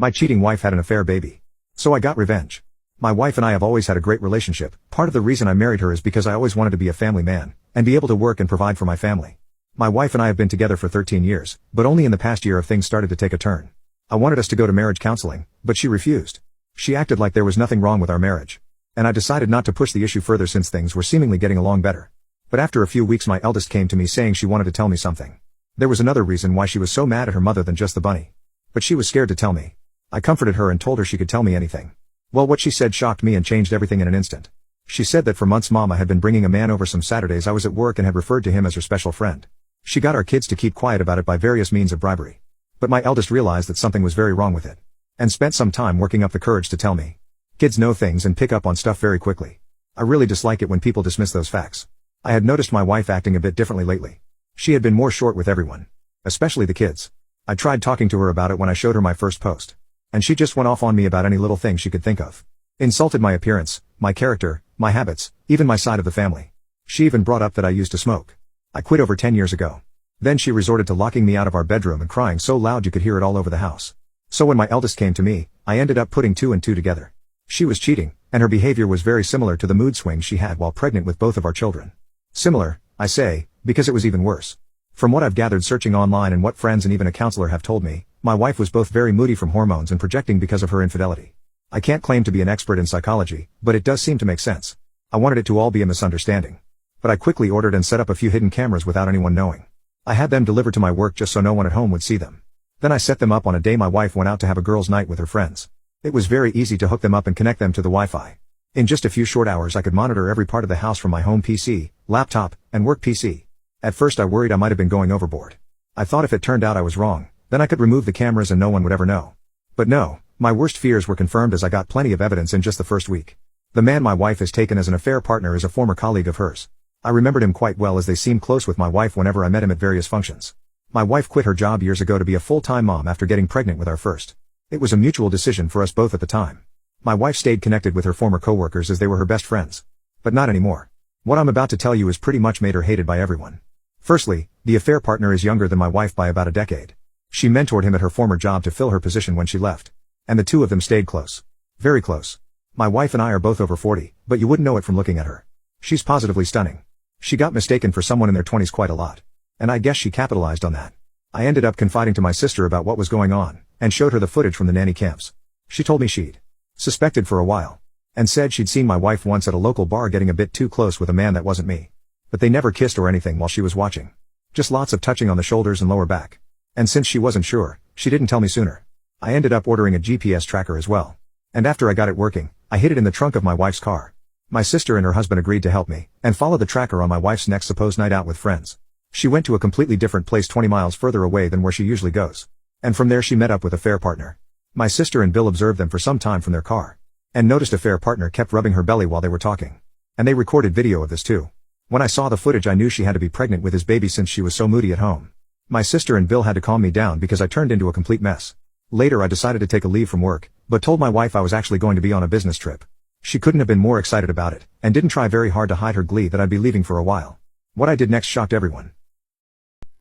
My cheating wife had an affair baby. So I got revenge. My wife and I have always had a great relationship. Part of the reason I married her is because I always wanted to be a family man, and be able to work and provide for my family. My wife and I have been together for 13 years, but only in the past year have things started to take a turn. I wanted us to go to marriage counseling, but she refused. She acted like there was nothing wrong with our marriage. And I decided not to push the issue further since things were seemingly getting along better. But after a few weeks my eldest came to me saying she wanted to tell me something. There was another reason why she was so mad at her mother than just the bunny. But she was scared to tell me. I comforted her and told her she could tell me anything. Well, what she said shocked me and changed everything in an instant. She said that for months Mama had been bringing a man over some Saturdays I was at work and had referred to him as her special friend. She got our kids to keep quiet about it by various means of bribery. But my eldest realized that something was very wrong with it. And spent some time working up the courage to tell me. Kids know things and pick up on stuff very quickly. I really dislike it when people dismiss those facts. I had noticed my wife acting a bit differently lately. She had been more short with everyone. Especially the kids. I tried talking to her about it when I showed her my first post. And she just went off on me about any little thing she could think of. Insulted my appearance, my character, my habits, even my side of the family. She even brought up that I used to smoke. I quit over 10 years ago. Then she resorted to locking me out of our bedroom and crying so loud you could hear it all over the house. So when my eldest came to me, I ended up putting two and two together. She was cheating, and her behavior was very similar to the mood swings she had while pregnant with both of our children. Similar, I say, because it was even worse. From what I've gathered searching online and what friends and even a counselor have told me, my wife was both very moody from hormones and projecting because of her infidelity. I can't claim to be an expert in psychology, but it does seem to make sense. I wanted it to all be a misunderstanding. But I quickly ordered and set up a few hidden cameras without anyone knowing. I had them delivered to my work just so no one at home would see them. Then I set them up on a day my wife went out to have a girls' night with her friends. It was very easy to hook them up and connect them to the Wi-Fi. In just a few short hours I could monitor every part of the house from my home PC, laptop, and work PC. At first I worried I might have been going overboard. I thought if it turned out I was wrong, then I could remove the cameras and no one would ever know. But no, my worst fears were confirmed as I got plenty of evidence in just the first week. The man my wife has taken as an affair partner is a former colleague of hers. I remembered him quite well as they seemed close with my wife whenever I met him at various functions. My wife quit her job years ago to be a full-time mom after getting pregnant with our first. It was a mutual decision for us both at the time. My wife stayed connected with her former coworkers as they were her best friends. But not anymore. What I'm about to tell you has pretty much made her hated by everyone. Firstly, the affair partner is younger than my wife by about a decade. She mentored him at her former job to fill her position when she left. And the two of them stayed close. Very close. My wife and I are both over 40, but you wouldn't know it from looking at her. She's positively stunning. She got mistaken for someone in their 20s quite a lot. And I guess she capitalized on that. I ended up confiding to my sister about what was going on, and showed her the footage from the nanny camps. She told me she'd suspected for a while. And said she'd seen my wife once at a local bar getting a bit too close with a man that wasn't me. But they never kissed or anything while she was watching. Just lots of touching on the shoulders and lower back. And since she wasn't sure, she didn't tell me sooner. I ended up ordering a GPS tracker as well. And after I got it working, I hid it in the trunk of my wife's car. My sister and her husband agreed to help me, and follow the tracker on my wife's next supposed night out with friends. She went to a completely different place 20 miles further away than where she usually goes. And from there she met up with a affair partner. My sister and Bill observed them for some time from their car. And noticed affair partner kept rubbing her belly while they were talking. And they recorded video of this too. When I saw the footage I knew she had to be pregnant with his baby since she was so moody at home. My sister and Bill had to calm me down because I turned into a complete mess. Later I decided to take a leave from work, but told my wife I was actually going to be on a business trip. She couldn't have been more excited about it, and didn't try very hard to hide her glee that I'd be leaving for a while. What I did next shocked everyone.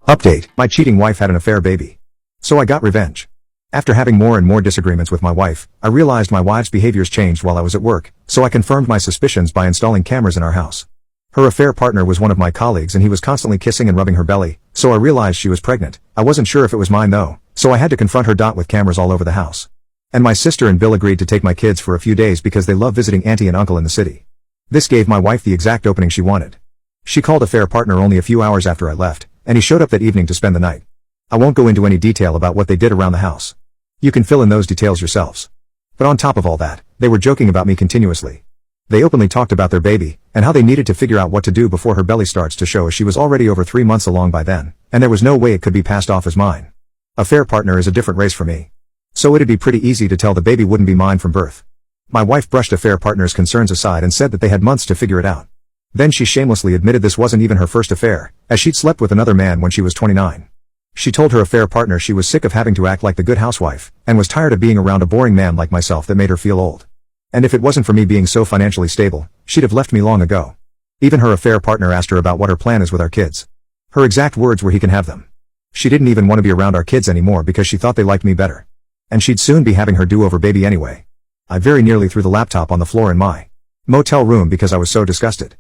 Update: my cheating wife had an affair baby. So I got revenge. After having more and more disagreements with my wife, I realized my wife's behaviors changed while I was at work, so I confirmed my suspicions by installing cameras in our house. Her affair partner was one of my colleagues and he was constantly kissing and rubbing her belly, so I realized she was pregnant. I wasn't sure if it was mine though, so I had to confront her. With cameras all over the house. And my sister and Bill agreed to take my kids for a few days because they love visiting auntie and uncle in the city. This gave my wife the exact opening she wanted. She called affair partner only a few hours after I left, and he showed up that evening to spend the night. I won't go into any detail about what they did around the house. You can fill in those details yourselves. But on top of all that, they were joking about me continuously. They openly talked about their baby, and how they needed to figure out what to do before her belly starts to show, as she was already over 3 months along by then, and there was no way it could be passed off as mine. Affair partner is a different race for me. So it'd be pretty easy to tell the baby wouldn't be mine from birth. My wife brushed affair partner's concerns aside and said that they had months to figure it out. Then she shamelessly admitted this wasn't even her first affair, as she'd slept with another man when she was 29. She told her affair partner she was sick of having to act like the good housewife, and was tired of being around a boring man like myself that made her feel old. And if it wasn't for me being so financially stable, she'd have left me long ago. Even her affair partner asked her about what her plan is with our kids. Her exact words were, "He can have them." She didn't even want to be around our kids anymore because she thought they liked me better. And she'd soon be having her do-over baby anyway. I very nearly threw the laptop on the floor in my motel room because I was so disgusted.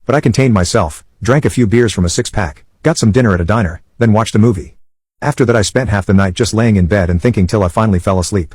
But I contained myself, drank a few beers from a six-pack, got some dinner at a diner, then watched a movie. After that I spent half the night just laying in bed and thinking till I finally fell asleep.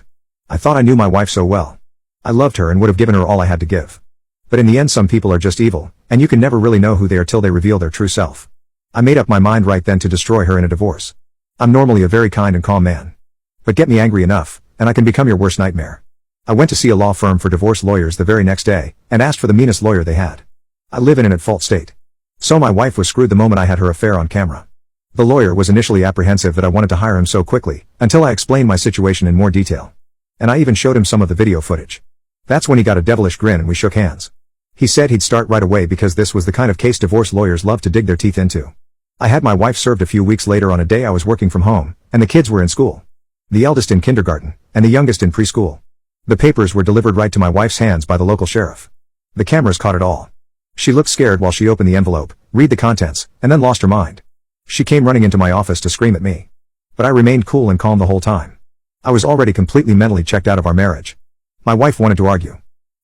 I thought I knew my wife so well. I loved her and would have given her all I had to give. But in the end some people are just evil, and you can never really know who they are till they reveal their true self. I made up my mind right then to destroy her in a divorce. I'm normally a very kind and calm man. But get me angry enough, and I can become your worst nightmare. I went to see a law firm for divorce lawyers the very next day, and asked for the meanest lawyer they had. I live in an at-fault state. So my wife was screwed the moment I had her affair on camera. The lawyer was initially apprehensive that I wanted to hire him so quickly, until I explained my situation in more detail. And I even showed him some of the video footage. That's when he got a devilish grin and we shook hands. He said he'd start right away because this was the kind of case divorce lawyers love to dig their teeth into. I had my wife served a few weeks later on a day I was working from home, and the kids were in school. The eldest in kindergarten, and the youngest in preschool. The papers were delivered right to my wife's hands by the local sheriff. The cameras caught it all. She looked scared while she opened the envelope, read the contents, and then lost her mind. She came running into my office to scream at me. But I remained cool and calm the whole time. I was already completely mentally checked out of our marriage. My wife wanted to argue.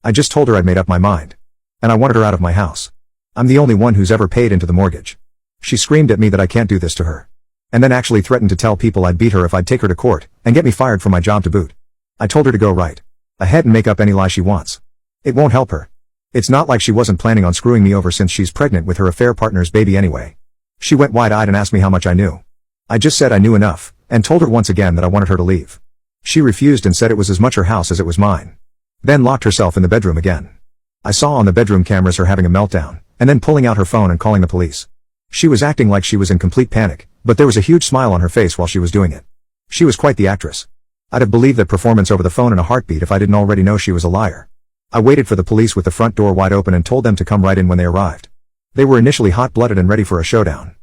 I just told her I'd made up my mind. And I wanted her out of my house. I'm the only one who's ever paid into the mortgage. She screamed at me that I can't do this to her. And then actually threatened to tell people I'd beat her if I'd take her to court, and get me fired from my job to boot. I told her to go right ahead and make up any lie she wants. It won't help her. It's not like she wasn't planning on screwing me over since she's pregnant with her affair partner's baby anyway. She went wide-eyed and asked me how much I knew. I just said I knew enough, and told her once again that I wanted her to leave. She refused and said it was as much her house as it was mine. Then locked herself in the bedroom again. I saw on the bedroom cameras her having a meltdown, and then pulling out her phone and calling the police. She was acting like she was in complete panic, but there was a huge smile on her face while she was doing it. She was quite the actress. I'd have believed that performance over the phone in a heartbeat if I didn't already know she was a liar. I waited for the police with the front door wide open and told them to come right in when they arrived. They were initially hot-blooded and ready for a showdown.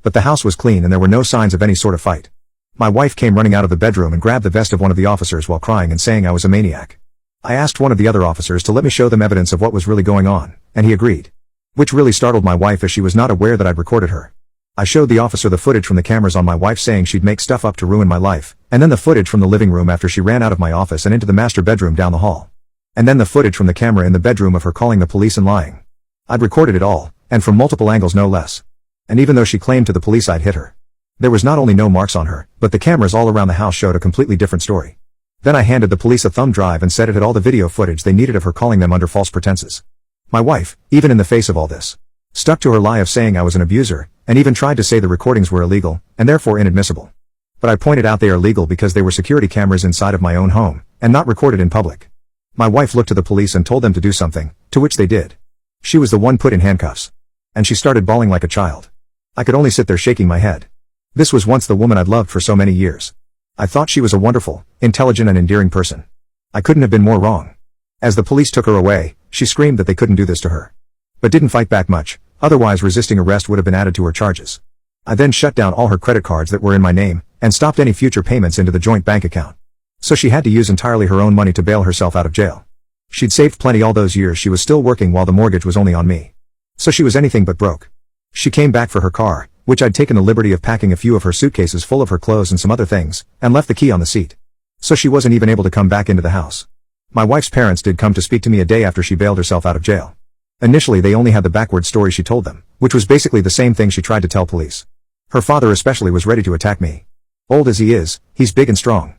But the house was clean and there were no signs of any sort of fight. My wife came running out of the bedroom and grabbed the vest of one of the officers while crying and saying I was a maniac. I asked one of the other officers to let me show them evidence of what was really going on, and he agreed. Which really startled my wife as she was not aware that I'd recorded her. I showed the officer the footage from the cameras on my wife saying she'd make stuff up to ruin my life, and then the footage from the living room after she ran out of my office and into the master bedroom down the hall. And then the footage from the camera in the bedroom of her calling the police and lying. I'd recorded it all, and from multiple angles no less. And even though she claimed to the police I'd hit her, there was not only no marks on her, but the cameras all around the house showed a completely different story. Then I handed the police a thumb drive and said it had all the video footage they needed of her calling them under false pretenses. My wife, even in the face of all this, stuck to her lie of saying I was an abuser, and even tried to say the recordings were illegal, and therefore inadmissible. But I pointed out they are legal because they were security cameras inside of my own home, and not recorded in public. My wife looked to the police and told them to do something, to which they did. She was the one put in handcuffs. And she started bawling like a child. I could only sit there shaking my head. This was once the woman I'd loved for so many years. I thought she was a wonderful, intelligent and endearing person. I couldn't have been more wrong. As the police took her away, she screamed that they couldn't do this to her. But didn't fight back much, otherwise resisting arrest would have been added to her charges. I then shut down all her credit cards that were in my name, and stopped any future payments into the joint bank account. So she had to use entirely her own money to bail herself out of jail. She'd saved plenty all those years she was still working while the mortgage was only on me. So she was anything but broke. She came back for her car, which I'd taken the liberty of packing a few of her suitcases full of her clothes and some other things, and left the key on the seat. So she wasn't even able to come back into the house. My wife's parents did come to speak to me a day after she bailed herself out of jail. Initially they only had the backward story she told them, which was basically the same thing she tried to tell police. Her father especially was ready to attack me. Old as he is, he's big and strong.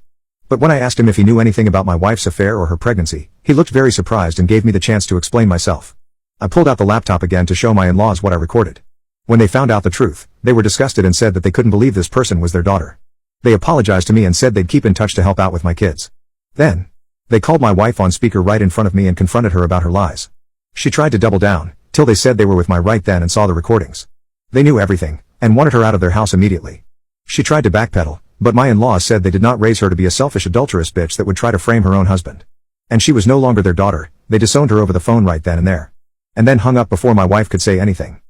But when I asked him if he knew anything about my wife's affair or her pregnancy, he looked very surprised and gave me the chance to explain myself. I pulled out the laptop again to show my in-laws what I recorded. When they found out the truth, they were disgusted and said that they couldn't believe this person was their daughter. They apologized to me and said they'd keep in touch to help out with my kids. Then, they called my wife on speaker right in front of me and confronted her about her lies. She tried to double down, till they said they were with my right then and saw the recordings. They knew everything, and wanted her out of their house immediately. She tried to backpedal, but my in-laws said they did not raise her to be a selfish adulterous bitch that would try to frame her own husband. And she was no longer their daughter, they disowned her over the phone right then and there. And then hung up before my wife could say anything.